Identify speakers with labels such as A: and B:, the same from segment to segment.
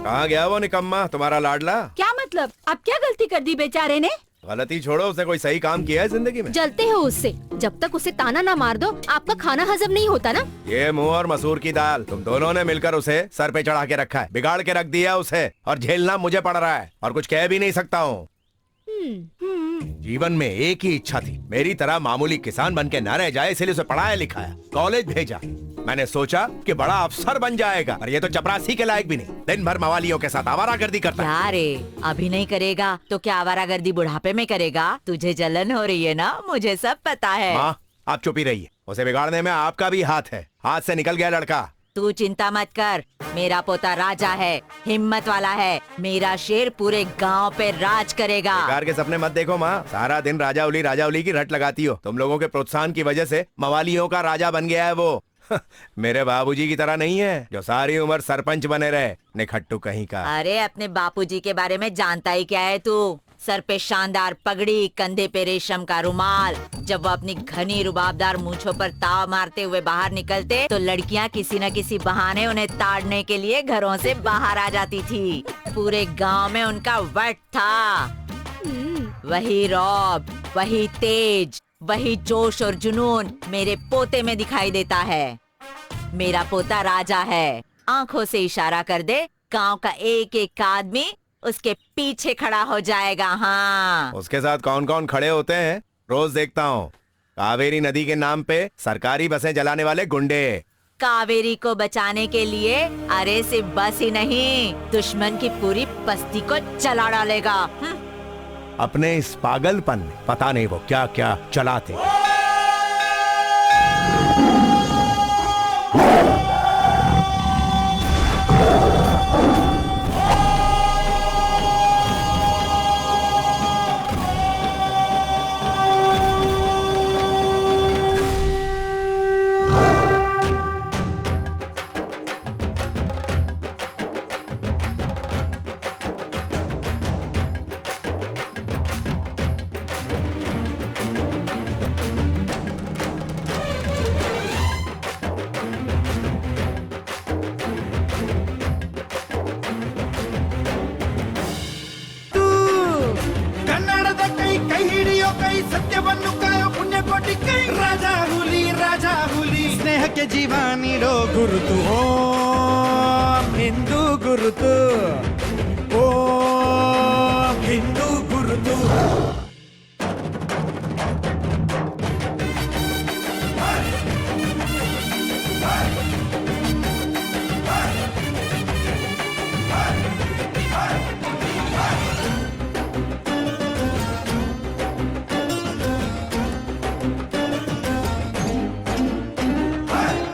A: कहाँ गया वो निकम्मा तुम्हारा लाडला?
B: क्या मतलब? अब क्या गलती कर दी बेचारे ने?
A: गलती छोड़ो, उसने कोई सही काम किया है जिंदगी में?
B: जलते हो उससे। जब तक उसे ताना ना मार दो आपका खाना हजम नहीं होता ना।
A: ये मुंह और मसूर की दाल, तुम दोनों ने मिलकर उसे सर पे चढ़ा के रखा है, बिगाड़ के रख दिया उसे, और झेलना मुझे पड़ रहा है और कुछ कह भी नहीं सकता हूँ। जीवन में एक ही इच्छा थी, मेरी तरह मामूली किसान बन के न रह जाए, इसलिए उसे पढ़ाया लिखाया, कॉलेज भेजा। मैंने सोचा कि बड़ा अफसर बन जाएगा, और ये तो चपरासी के लायक भी नहीं, दिन भर मवालियों के साथ आवारागर्दी करता है।
C: क्या रे, अभी नहीं करेगा तो क्या आवारागर्दी बुढ़ापे में करेगा? तुझे जलन हो रही है ना, मुझे सब पता है।
A: माँ आप चुप ही रहिए, उसे बिगाड़ने में आपका भी हाथ है। हाथ से निकल गया लड़का।
C: तू चिंता मत कर, मेरा पोता राजा है, हिम्मत वाला है, मेरा शेर पूरे गांव पे राज करेगा।
A: बेकार के सपने मत देखो माँ, सारा दिन राजा उली की रट लगाती हो। तुम लोगों के प्रोत्साहन की वजह से मवालियों का राजा बन गया है वो। मेरे बाबूजी की तरह नहीं है जो सारी उम्र सरपंच बने रहे, निखट्टू कहीं का।
C: अरे अपने बापूजी के बारे में जानता ही क्या है तू? सर पे शानदार पगड़ी, कंधे पे रेशम का रुमाल। जब वो अपनी घनी रुबाबदार मूंछों पर ताव मारते हुए बाहर निकलते तो लड़कियां किसी न किसी बहाने उन्हें ताड़ने के लिए घरों से बाहर आ जाती थी। पूरे गांव में उनका वट था। वही रौब, वही तेज, वही जोश और जुनून मेरे पोते में दिखाई देता है। मेरा पोता राजा है, आंखों से इशारा कर दे, गांव का एक एक आदमी उसके पीछे खड़ा हो जाएगा। हाँ,
A: उसके साथ कौन कौन खड़े होते हैं रोज देखता हूँ। कावेरी नदी के नाम पे सरकारी बसें जलाने वाले गुंडे।
C: कावेरी को बचाने के लिए अरे सिर्फ बस ही नहीं, दुश्मन की पूरी बस्ती को जला डालेगा।
A: अपने इस पागलपन में पता नहीं वो क्या क्या चलाते।
D: ಸತ್ಯವನ್ನು ಕಾಯೋ ಪುಣ್ಯ ಕೋಟಿ ಕೈ ರಾಜ ಹುಲಿ ಸ್ನೇಹಕ್ಕೆ ಜೀವ ನೀಡೋ ಗುರುತು ಓಂ ಹಿಂದೂ ಗುರುತು, ಓಂ ಹಿಂದೂ ಗುರುತು.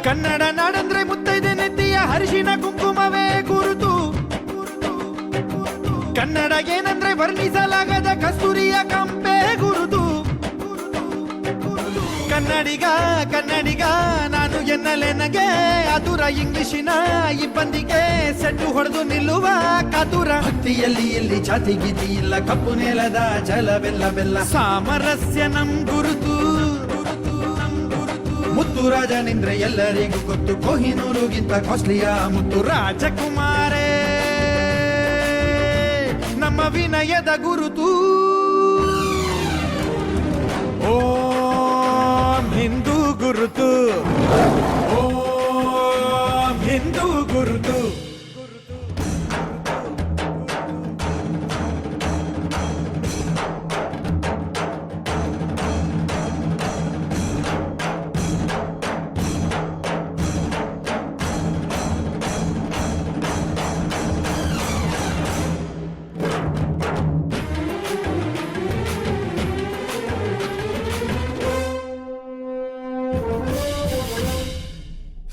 D: ಕನ್ನಡ ನಾಡಂದ್ರೆ ಮುತ್ತೈದೆ ನೆತ್ತಿಯ ಹರಿಶಿನ ಕುಂಕುಮವೇ ಗುರುತು. ಕನ್ನಡ ಏನಂದ್ರೆ ವರ್ಣಿಸಲಾಗದ ಕಸ್ತೂರಿಯ ಕಂಪೆ ಗುರುತು. ಕನ್ನಡಿಗ ನಾನು ಎನ್ನಲೆನಗೆ ಆತುರ, ಇಂಗ್ಲಿಶಿನ ಇಬ್ಬಂದಿಗೆ ಸೆಟ್ಟು ಹೊಡೆದು ನಿಲ್ಲುವ ಕಾತುರ. ಭಕ್ತಿಯಲ್ಲಿ ಎಲ್ಲಿ ಜಾತಿ ಗೀತಿ ಇಲ್ಲ, ಕಪ್ಪು ನೆಲದ ಜಲವೆಲ್ಲ ಬೆಲ್ಲ, ಸಾಮರಸ್ಯ ನಮ್ ಗುರುತು. ಮುತ್ತು ರಾಜನಿಂದ್ರೆ ಎಲ್ಲರಿಗೂ ಗೊತ್ತು, ಕೊಹಿನೂರುಗಿಂತ ಕಾಸ್ಟ್ಲಿಯ ಮುತ್ತು. ರಾಜಕುಮಾರೇ ನಮ್ಮ ವಿನಯದ ಗುರುತು. ಓಂ ಹಿಂದೂ ಗುರುತು, ಓಂ ಹಿಂದೂ ಗುರುತು.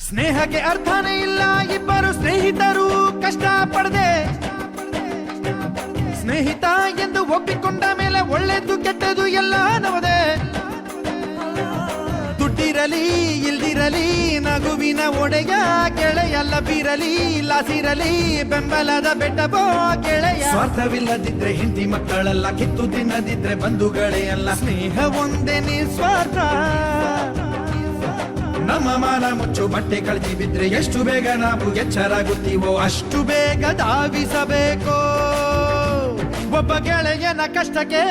D: ಸ್ನೇಹಕ್ಕೆ ಅರ್ಥನೇ ಇಲ್ಲ, ಇಬ್ಬರು ಸ್ನೇಹಿತರು ಕಷ್ಟ ಪಡದೆ. ಸ್ನೇಹಿತ ಎಂದು ಒಪ್ಪಿಕೊಂಡ ಮೇಲೆ ಒಳ್ಳೆದು ಕೆಟ್ಟದು ಎಲ್ಲ ನವದೆ. ದುಡ್ಡಿರಲಿ ಇಲ್ದಿರಲಿ ನಗುವಿನ ಒಡೆಯ ಗೆಳೆಯ, ಲಭಿರಲಿ ಲಾಸಿರಲಿ ಬೆಂಬಲದ ಬೆಟ್ಟಬೋ ಗೆಳೆಯ. ಸ್ವಾರ್ಥವಿಲ್ಲದಿದ್ರೆ ಹೆಂಡತಿ ಮಕ್ಕಳೆಲ್ಲ, ಕಿತ್ತು ತಿನ್ನದಿದ್ರೆ ಬಂಧುಗಳೇ ಅಲ್ಲ. ಸ್ನೇಹ ಒಂದೇ ನಿಸ್ವಾರ್ಥ, ನಮ್ಮ ಮಾನ ಮುಚ್ಚು ಬಟ್ಟೆ ಕಳ್ತಿ ಬಿದ್ರೆ ಎಷ್ಟು ಬೇಗ ನಾವು ಎಚ್ಚರಾಗುತ್ತೀವೋ ಅಷ್ಟು ಬೇಗ ಧಾವಿಸಬೇಕು ಒಬ್ಬ ಗೆಳೆಯನ ಕಷ್ಟಕ್ಕೆ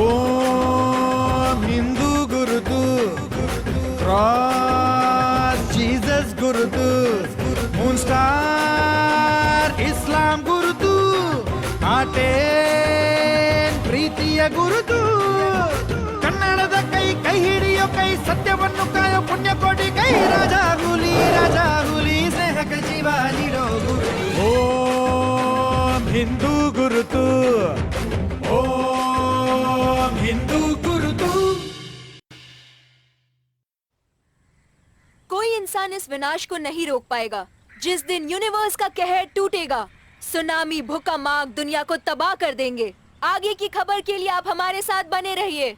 D: ಓಂ ಹಿಂದೂ ಗುರುತು ಕ್ರಾಸ್ ಜೀಸಸ್ ಗುರುತು ಮೂನ್ ಸ್ಟಾರ್ ಇಸ್ಲಾಂ ಗುರುತು ಆಟೇನ್ ಪ್ರೀತಿಯ ಗುರುತು ಕನ್ನಡದ ಕೈ ಕೈ ಹಿಡಿಯೋ ಕೈ ಸತ್ಯವನ್ನು ಕಾಯೋ ಪುಣ್ಯಕೋಟಿ ಕೈ ರಾಜ ಹುಲಿ ಸ್ನೇಹಕ್ಕೆ ಜೀವ ನೀಡೋ ಗುರು ಓಂ ಹಿಂದೂ ಗುರುತು ಓಂ ಹಿಂದೂ ಗುರುತು
B: कोई इंसान इस विनाश को नहीं रोक पाएगा। जिस दिन यूनिवर्स का कहर टूटेगा, सुनामी भूकंप आग दुनिया को तबाह कर देंगे। आगे की खबर के लिए आप हमारे साथ बने रहिए।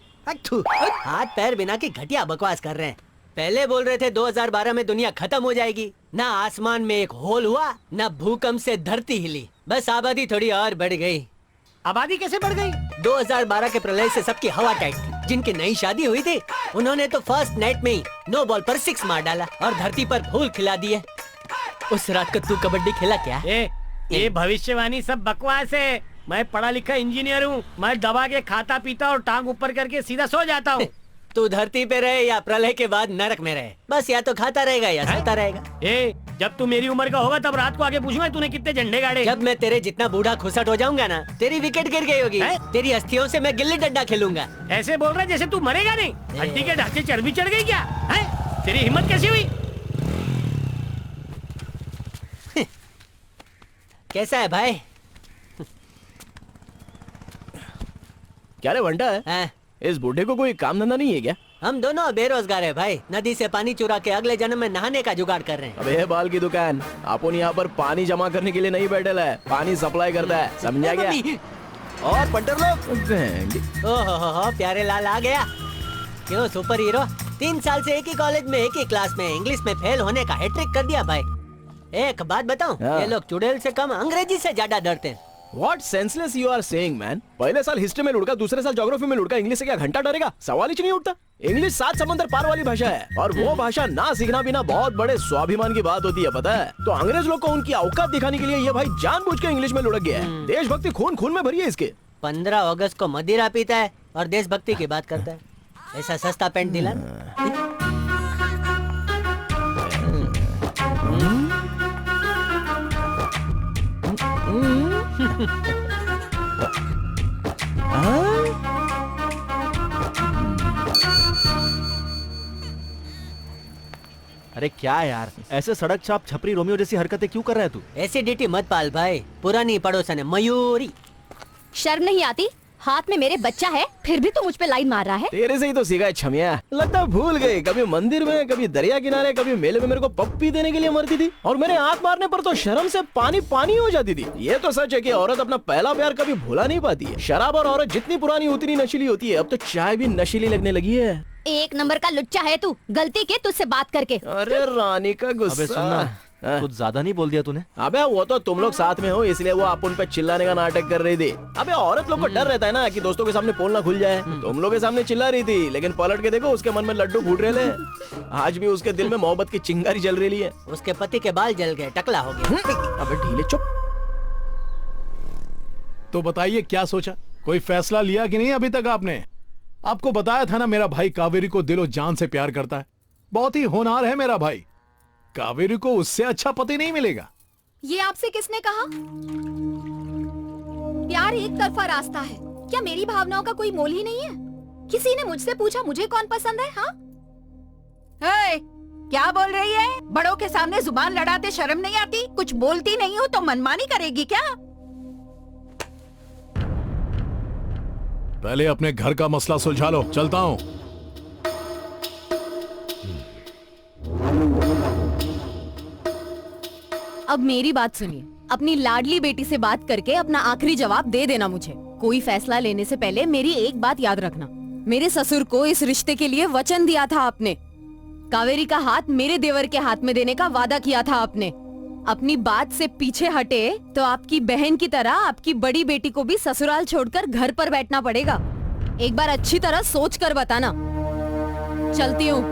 E: हाथ पैर बिना की घटिया बकवास कर रहे हैं। पहले बोल रहे थे 2012 में दुनिया खत्म हो जाएगी। ना आसमान में एक होल हुआ, ना भूकंप से धरती हिली, बस आबादी थोड़ी और बढ़ गई। आबादी कैसे बढ़ गई? 2012 के प्रलय से सबकी हवा टाइट थी। जिनकी नई शादी हुई थी उन्होंने तो फर्स्ट नाइट में ही 9 बॉल पर 6 मार डाला और धरती पर फूल खिला दिए। उस रात को तू कबड्डी खेला क्या?
F: ये भविष्यवाणी सब बकवास है। मैं पढ़ा लिखा इंजीनियर हूँ। मैं दबा के खाता पीता और टांग ऊपर करके सीधा सो जाता हूँ।
E: तू धरती पे रहे या प्रलय के बाद नरक में रहे, बस या तो खाता रहेगा या सोता रहेगा।
F: जब तू मेरी उम्र का होगा तब रात को आके पूछूंगा तूने कितने झंडे गाड़े।
E: जब मैं तेरे जितना बूढ़ा खुसट हो जाऊंगा ना, तेरी विकेट गिर गई होगी। तेरी अस्थियों से मैं गिल्ली डंडा खेलूंगा।
F: ऐसे बोल रहा है जैसे तू मरेगा नहीं। हड्डी के ढांचे चर्बी चढ़ गई क्या? तेरी हिम्मत कैसी हुई?
E: कैसा है भाई?
G: क्या रे वंटा है?
E: हाँ?
G: इस बूढ़े को कोई काम धंधा नहीं है क्या?
E: हम दोनों बेरोजगार है भाई। नदी से पानी चुरा के अगले जन्म में नहाने का जुगाड़ कर रहे हैं।
G: अबे बाल की दुकान, अपन यहाँ पर पानी जमा करने के लिए नहीं बैठे है, पानी सप्लाई करता है, समझा क्या? और पंटर लोग
E: ओहो प्यारे लाल आ गया। क्यों सुपर हीरो? 3 साल से एक ही कॉलेज में एक ही क्लास में इंग्लिश में फेल होने का हैट्रिक कर दिया भाई। एक बात बताऊं,
G: हाँ।
E: ये लोग चुड़ैल से कम अंग्रेजी से ज्यादा डरते हैं।
G: What senseless you are saying, man? पहले साल हिस्ट्री में लुढ़का, दूसरे साल ज्योग्राफी में लुढ़का, इंग्लिश से क्या घंटा डरेगा? सवाल ही नहीं उठता। इंग्लिश 7 समंदर पार वाली भाषा है और वो भाषा ना सीखना भी ना बहुत बड़े स्वाभिमान की बात होती है, पता है? तो अंग्रेज लोग को उनकी औकात दिखाने के लिए ये भाई जानबूझ के इंग्लिश में लुढ़क गया है। देशभक्ति खून खून में भरी है इसके।
E: 15 अगस्त को मदिरा पीता है और देशभक्ति की बात करता है। ऐसा सस्ता पेंट दिला।
H: अरे क्या यार, ऐसे सड़क छाप छपरी रोमियो जैसी हरकतें क्यों कर रहा है तू?
E: एसिडिटी मत पाल भाई। पुरानी पड़ोसन है मयूरी।
B: शर्म नहीं आती? हाथ में मेरे बच्चा है फिर भी तू मुझ पे लाइन मार रहा है।
G: तेरे से ही तो सीखा है छमिया। लगता है भूल गई, कभी मंदिर में, कभी दरिया किनारे, कभी मेले में मेरे को पप्पी देने के लिए मरती थी और मेरे हाथ मारने पर तो शर्म से पानी पानी हो जाती थी। ये तो सच है कि औरत अपना पहला प्यार कभी भुला नहीं पाती है। शराब और औरत जितनी पुरानी उतनी नशीली होती है। अब तो चाय भी नशीली लगने लगी है।
B: एक नंबर का लुच्चा है तू, गलती की तुझसे बात करके।
G: अरे रानी का
H: अबे सुनना,
G: गुस्सा।
H: कुछ ज्यादा नहीं बोल दिया तूने?
G: अबे वो तो तुम लोग साथ में हो इसलिए वो आप उन पे चिल्लाने का नाटक कर रही थी। अबे औरत लोग को डर रहता है ना कि दोस्तों के सामने पोल ना खुल जाए। तुम लोग के सामने चिल्ला रही थी लेकिन पलट के देखो उसके मन में लड्डू फूट रहे थे। आज भी उसके दिल में मोहब्बत की चिंगारी जल रही है।
E: उसके पति के बाल जल गए, टकला हो गया।
G: अबे ढीले चुप।
I: तो बताइए क्या सोचा, कोई फैसला लिया कि नहीं अभी तक आपने? आपको बताया था ना मेरा भाई कावेरी को दिलो जान से प्यार करता है। बहुत ही होनहार है मेरा भाई। कावेरी को उससे अच्छा पति नहीं मिलेगा।
B: ये आपसे किसने कहा? प्यार एक तरफा रास्ता है। क्या मेरी भावनाओं का कोई मोल ही नहीं है? किसी ने मुझसे पूछा मुझे कौन पसंद है? हाँ,
J: क्या बोल रही है? बड़ों के सामने जुबान लड़ाते शर्म नहीं आती? कुछ बोलती नहीं हो तो मनमानी करेगी क्या?
I: पहले अपने घर का मसला सुलझा लो, चलता हूँ।
B: अब मेरी बात सुनिए। अपनी लाडली बेटी से बात करके अपना आखिरी जवाब दे देना मुझे। कोई फैसला लेने से पहले मेरी एक बात याद रखना। मेरे ससुर को इस रिश्ते के लिए वचन दिया था आपने। कावेरी का हाथ मेरे देवर के हाथ में देने का वादा किया था आपने। अपनी बात से पीछे हटे तो आपकी बहन की तरह आपकी बड़ी बेटी को भी ससुराल छोड़कर घर पर बैठना पड़ेगा। एक बार अच्छी तरह सोच कर बताना। चलती हूँ।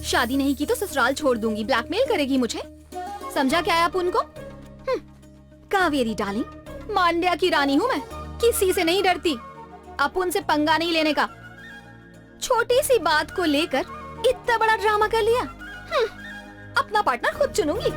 B: शादी नहीं की तो ससुराल छोड़ दूंगी। ब्लैकमेल करेगी मुझे, समझा क्या है आप उनको? कावेरी डार्लिंग, मांड्या की रानी हूँ मैं, किसी से नहीं डरती। अपुन से पंगा नहीं लेने का। छोटी सी बात को लेकर इतना बड़ा ड्रामा कर लिया। अपना पार्टनर खुद चुनूंगी।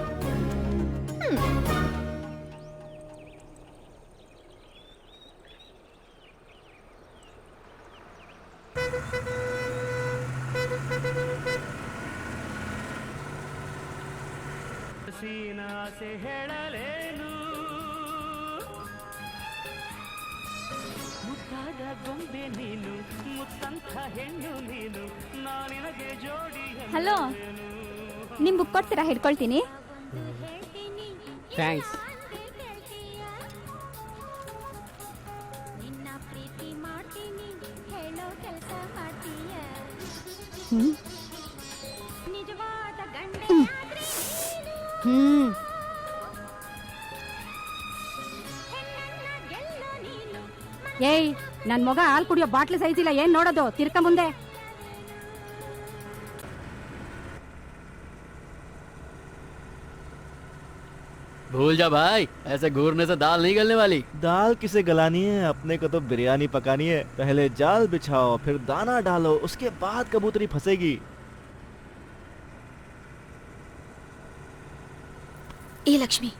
K: ಹಲೋ, ನಿಮ್ ಬುಕ್ ಕೊಡ್ತೀರಾ? ಹಿಡ್ಕೊಳ್ತೀನಿ.
E: ಥ್ಯಾಂಕ್ಸ್.
K: ಏಯ್, ನನ್ ಮಗ ಹಾಲ್ ಕುಡಿಯೋ ಬಾಟ್ಲಿ ಸೈಜ್ ಇಲ್ಲ, ಏನ್ ನೋಡೋದು? ತಿರ್ಕ ಮುಂದೆ.
E: भूल जा भाई, ऐसे घूरने से दाल नहीं गलने वाली।
H: दाल किसे गलानी है, अपने को तो बिरयानी पकानी है। पहले जाल बिछाओ, फिर दाना डालो, उसके बाद कबूतरी फंसेगी।
B: ए लक्ष्मी,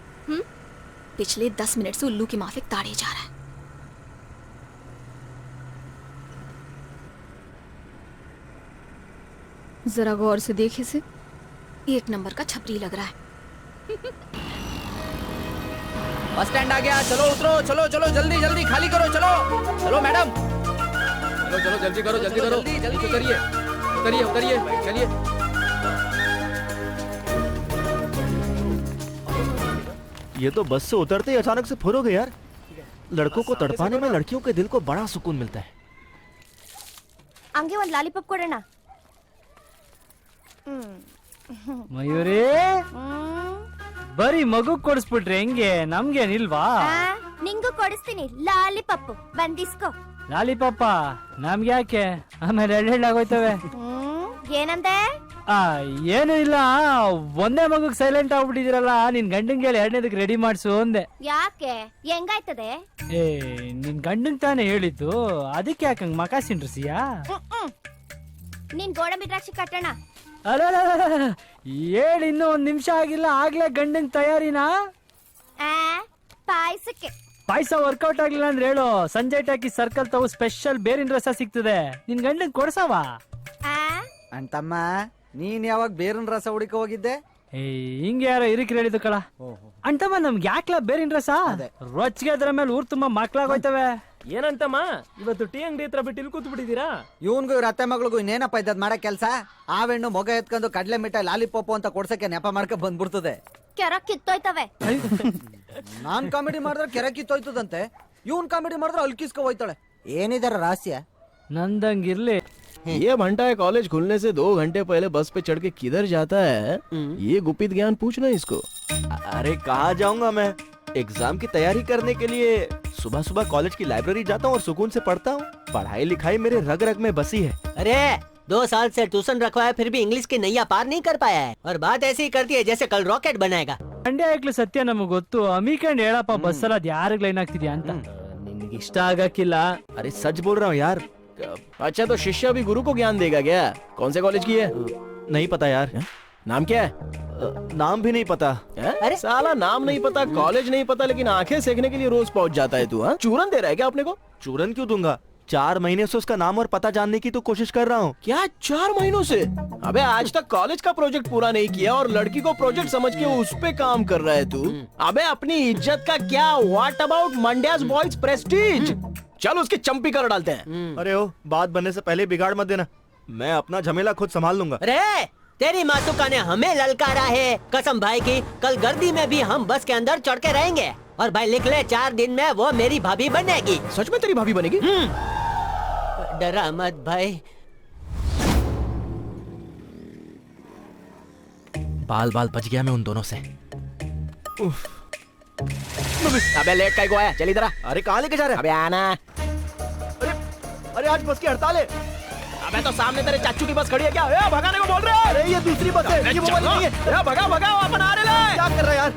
B: पिछले 10 मिनट से उल्लू की माफिक ताड़े जा रहा है। जरा गौर से देख इसे, 1 नंबर का छपरी लग रहा है।
E: बस स्टैंड आ गया, चलो उतरो, चलो चलो जल्दी जल्दी खाली करो, चलो चलो मैडम, चलो चलो जल्दी करो, जल्दी करो, जल्दी उतरिए उतरिए उतरिए, चलिए।
H: ये तो बस से उतरते ही अचानक से फुर हो गए यार। लड़कों को तड़पाने में लड़कियों के दिल को बड़ा सुकून मिलता है।
K: ಹಂಗೆ ಒಂದ್ ಲಾಲಿಪಾಪ್ ಕೊಡೋಣ.
F: ಮಯೂರಿ, ಬರೀ ಮಗು ಕೊಡಿಸ್ಬಿಟ್ರೆ ಹೆಂಗೆ? ನಮ್ಗೇನಿಲ್ವಾ?
K: ನಿಂಗೂ ಕೊಡಿಸ್ತೀನಿ ಲಾಲಿಪಾಪ್, ಬಂದಿಸ್ಕೋ.
F: ಲಾಲಿಪಾಪ ನಮ್ಗೆ ಯಾಕೆ? ಆಮೇಲೆ ಎಳ್ಳೆಳ್ಳಾಗೋಯ್ತವೆ.
K: ಏನಂದೆ?
F: ಏನು ಇಲ್ಲ, ಒಂದೇ ಮಗುಗ್ ಸೈಲೆಂಟ್ ಆಗ್ಬಿಟ್ಟಿದಿರಲ್ಲ, ನಿನ್ ಗಂಡಂಗೆ ಹೇಳಿ 2ನೇದಕ್ಕೆ ರೆಡಿ ಮಾಡ್ಸು ಅಂದೆ.
K: ಯಾಕೆ? ಹೆಂಗಾಯ್ತದೆ?
F: ಏ, ನಿನ್ ಗಂಡಂಗ್ ತಾನೇ ಹೇಳಿದ್ದು, ಅದಕ್ಕೆ ಯಾಕಂಗ್ ಮಕ ಸಿಂಡ್ರಸಿಯಾ?
K: ನೀನ್ ಗೋಡಂಬಿ ದ್ರಾಕ್ಷಿ ಕಟ್ಟೋಣ.
F: ಅಲ್ಲ, ಹೇಳಿ ಇನ್ನೂ 1 ನಿಮಿಷ ಆಗಿಲ್ಲ, ಆಗ್ಲೇ ಗಂಡಂಗ್ ತಯಾರಿನಾ?
K: ಪಾಯಸಕ್ಕೆ.
F: ಪಾಯಸ ವರ್ಕೌಟ್ ಆಗ್ಲಿಲ್ಲ ಅಂದ್ರೆ ಹೇಳು, ಸಂಜೆ ಟಾಕಿ ಸರ್ಕಲ್ ತಾವು ಸ್ಪೆಷಲ್ ಬೇರಿನ ರಸ ಸಿಗ್ತದೆ, ನಿನ್ ಗಂಡಂಗ್ ಕೊಡ್ಸವ.
L: ಅಂತಮ್ಮ, ನೀನ್ ಯಾವಾಗ ಬೇರಿನ ರಸ ಹುಡುಕ ಹೋಗಿದ್ದೆ?
F: ಹಿಂಗೆ ಯಾರೋ ಇರಿಕ್ ಹೇಳಿದ್ದು ಕಳ. ಅಂತಮ್ಮ, ನಮ್ಗೆ ಯಾಕ್ಲ ಬೇರಿನ ರಸ? ರೊಚ್ಚಿಗೆ ಅದ್ರ ಮೇಲೆ ಊರ್ ತುಂಬಾ ಮಕ್ಳಾಗೋಯ್ತವೆ.
G: ಏನಂತಮ್ಮ, ಇವತ್ತು ಟೀ ಅಂಗಡಿ ಹತ್ರ ಬಿಟ್ಟು ಇಲ್ಲಿ ಕೂತ್ ಬಿಟ್ಟಿದ್ದೀರಾ?
L: ಇವನ್ಗೂ ಇವ್ರ ಅತ್ತೆ ಮಗಳಿಗೂ ಇನ್ನೇನಪ್ಪ ಇದ್ದದ್ ಮಾಡೋ ಕೆಲ್ಸ? ಆವೆಣ್ಣು ಮೊಗ ಎತ್ಕೊಂಡು ಕಡ್ಲೆ ಮಿಠಾಯಿ ಲಾಲಿಪಾಪ್ ಅಂತ ಕೊಡ್ಸಕ್ಕೆ ನೆಪ ಮಾಡ್ಕೊ ಬಂದ್ಬಿಡ್ತದೆ.
K: ಕೆರ ಕಿತ್ತೋಯ್ತವೆ.
L: ನಾನ್ ಕಾಮಿಡಿ ಮಾಡಿದ್ರೆ ಕೆರೆ ಕಿತ್ತೋಯ್ತದಂತೆ, ಇವನ್ ಕಾಮಿಡಿ ಮಾಡಿದ್ರೆ ಅಲ್ಕಿಸ್ಕೊ ಹೋಯ್ತಾಳೆ. ಏನಿದಾರ ರಹಸ್ಯ?
F: ನಂದಂಗಿರ್ಲಿ.
G: ये भंटा है, कॉलेज खुलने से 2 घंटे पहले बस पे चढ़ के किधर जाता है? ये गुपित ज्ञान पूछना इसको।
H: अरे कहाँ जाऊंगा मैं, एग्जाम की तैयारी करने के लिए सुबह सुबह कॉलेज की लाइब्रेरी जाता हूँ और सुकून से पढ़ता हूँ। पढ़ाई लिखाई मेरे रग रग में बसी है।
E: अरे 2 साल से ट्यूशन रखवाया, फिर भी इंग्लिश की नैया पार नहीं कर पाया है, और बात ऐसी ही करती है जैसे कल रॉकेट बनाएगा.
F: ಮಂಡ್ಯ ಯಾಕ್ಲು ಸತ್ಯ ನಮಗ್ ಗೊತ್ತು, ಅಮಿಕಂಡ್ ಹೇಳಪ್ಪ ಬಸ್ಸಲ್ಲ ಅದ್ ಯಾರಿಗ್ ಲೈನ್ ಆಗ್ತಿದ್ಯಾ ಅಂತ.
G: ನಿನ್ಗೆ ಇಷ್ಟ ಆಗಕ್ಕಿಲ್ಲ.
H: अरे सच बोल रहा हूँ यार।
G: अच्छा तो शिष्य भी गुरु को ज्ञान देगा क्या? कौन से कॉलेज की है?
H: नहीं पता यार।
G: नाम क्या है?
H: नाम भी नहीं पता।
G: अरे साला, नाम नहीं पता, कॉलेज नहीं पता, लेकिन आंखें सेकने के लिए रोज पहुंच जाता है तू। चूरन दे रहा है क्या अपने को?
H: चूरन क्यों दूंगा? 4 महीने से उसका नाम और पता जानने की तो कोशिश कर रहा हूँ।
G: क्या 4 महीनों से? अबे आज तक कॉलेज का प्रोजेक्ट पूरा नहीं किया और लड़की को प्रोजेक्ट समझ के उस पे काम कर रहा है तू। अबे अपनी इज्जत का क्या? What about Mandya's boys prestige? चल उसकी चंपी कर डालते हैं।
H: अरे ओ, बात बनने से पहले बिगाड़ मत देना, मैं अपना झमेला खुद संभाल लूंगा।
E: अरे तेरी मातुका ने हमें ललकारा है, कसम भाई की, कल गर्दी में भी हम बस के अंदर चढ़ के रहेंगे, और भाई लिख ले 4 दिन में वो मेरी भाभी बनेगी।
G: सच में तेरी भाभी बनेगी?
E: डरा मत भाई।
H: बाल बाल बच गया मैं उन दोनों से।
G: अबे लेट काहे को आया? चल इधर आ।
H: अरे कहाँ लेके जा रहे
G: अबे आना।
H: अरे अरे आज बस की हड़ताल है।
G: अबे तो सामने तेरे चाचू की बस खड़ी है क्या? ए, भगाने को बोल रहे हैं?
H: अरे ये दूसरी बस है, ये वो वाली नहीं है।
G: ए, भगा भगा अपन आ रहे ले।
H: क्या कर रहा है यार?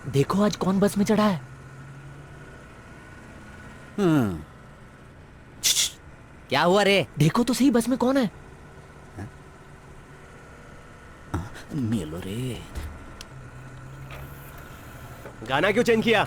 E: देखो आज कौन बस में चढ़ा है। क्या हुआ रे? देखो तो सही बस में कौन है।
G: मिलो रे। गाना क्यों चेंज किया?